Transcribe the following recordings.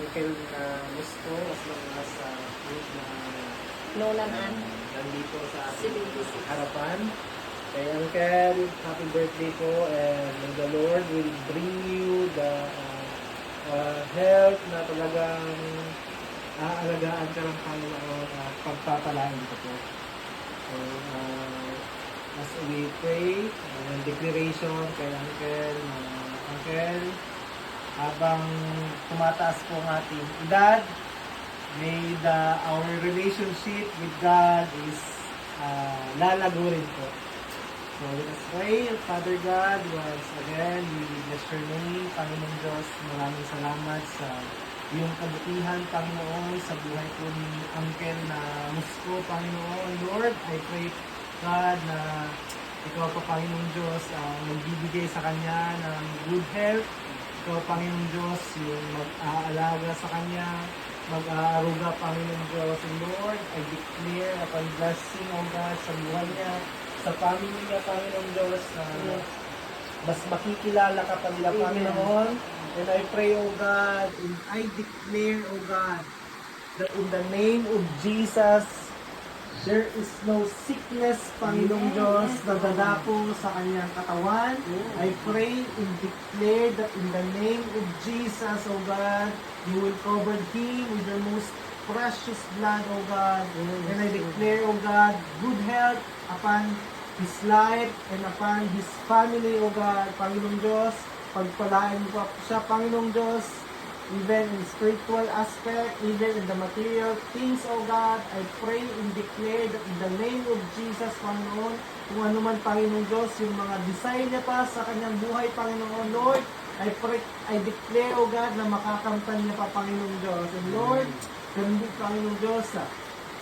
Uncle na gusto as long as food na Nolanan. nandito sa ating 76. harapan. Kay Uncle, happy birthday po, and may the Lord will bring you the health na talagang aalagaan ka ng Panginoon at pagpapalain ko po. So, as we pray, declaration kay Uncle, Uncle, habang tumataas po ang ating edad, may our relationship with God is lalago rin po. So let us pray. Father God, once again, we bless your name. Panginoong Diyos, maraming salamat sa iyong kabutihan, Panginoon, sa buhay po ni Uncle na Musco, Panginoon. Lord, I pray, God, na ikaw pa, Panginoong Diyos, magbibigay sa kanya ng good health. Ikaw, Panginoong Diyos, yung mag-aalaga sa kanya, mag-aaruga, Panginoong Diyos. And Lord, I declare upon blessing, O God, sa buhay niya, sa family niya, Panginoong Diyos, mas makikilala ka pa nila, Panginoon. And I pray, O God, and I declare, O God, that in the name of Jesus, there is no sickness, Panginoong Diyos, na dadapo sa kanyang katawan. I pray and declare that in the name of Jesus, O God, you will cover him with your most precious blood, O God. And I declare, O God, good health upon his life and upon his family, O God. Panginoong Diyos, pagpalain mo pa siya, Panginoong Diyos, even in spiritual aspect, even in the material things, O God. I pray and declare that in the name of Jesus, Panginoon, kung ano man, Panginoong Diyos, yung mga desire niya pa sa kanyang buhay, Panginoon, Lord, I pray, I declare, O God, na makakamtan niya pa, Panginoong Diyos. And Lord, ganun din, Panginoong Diyos,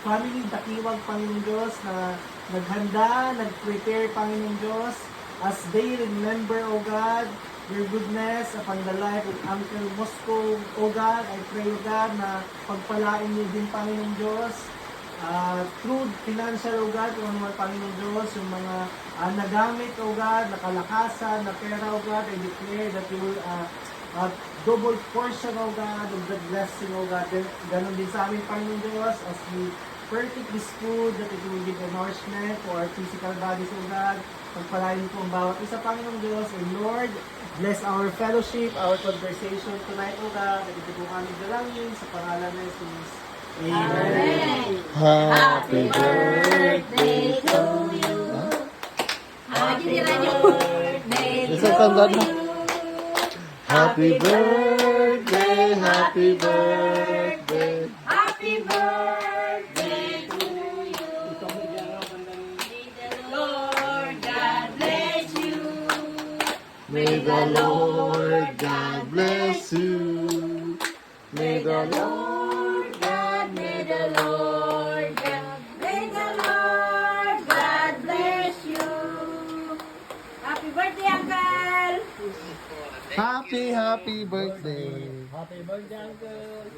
family, dakiwag, Panginoong Diyos, na naghanda, nag-prepare, Panginoong Diyos, as they remember, O God, your goodness upon the life of Uncle Musco, O God. I pray, O God, na pagpalain niyo din, Panginoong Diyos, through financial, O God, kung ano man, Panginoong Diyos, yung mga nagamit, O God, nakalakasan, na pera, O God, I declare that you will double portion, O God, of the blessing, O God. Ganon din sa amin, Panginoong Diyos, as we partake this food, that it will give a nourishment to our physical bodies, O God. Pagpalain po ang bawat isa, Panginoong Diyos. And Lord, bless our fellowship, our conversation tonight, O God. At ito po kami dalangin sa pangalan ng Jesus. Amen. Happy birthday to you. Happy birthday Isa tanda na. Happy birthday, happy birthday. Happy birthday to you. May the Lord God bless you. May the Lord God bless you. May the Lord God, may the Lord God, may the Lord God bless you. Happy birthday, Uncle! happy birthday. Happy birthday, Uncle!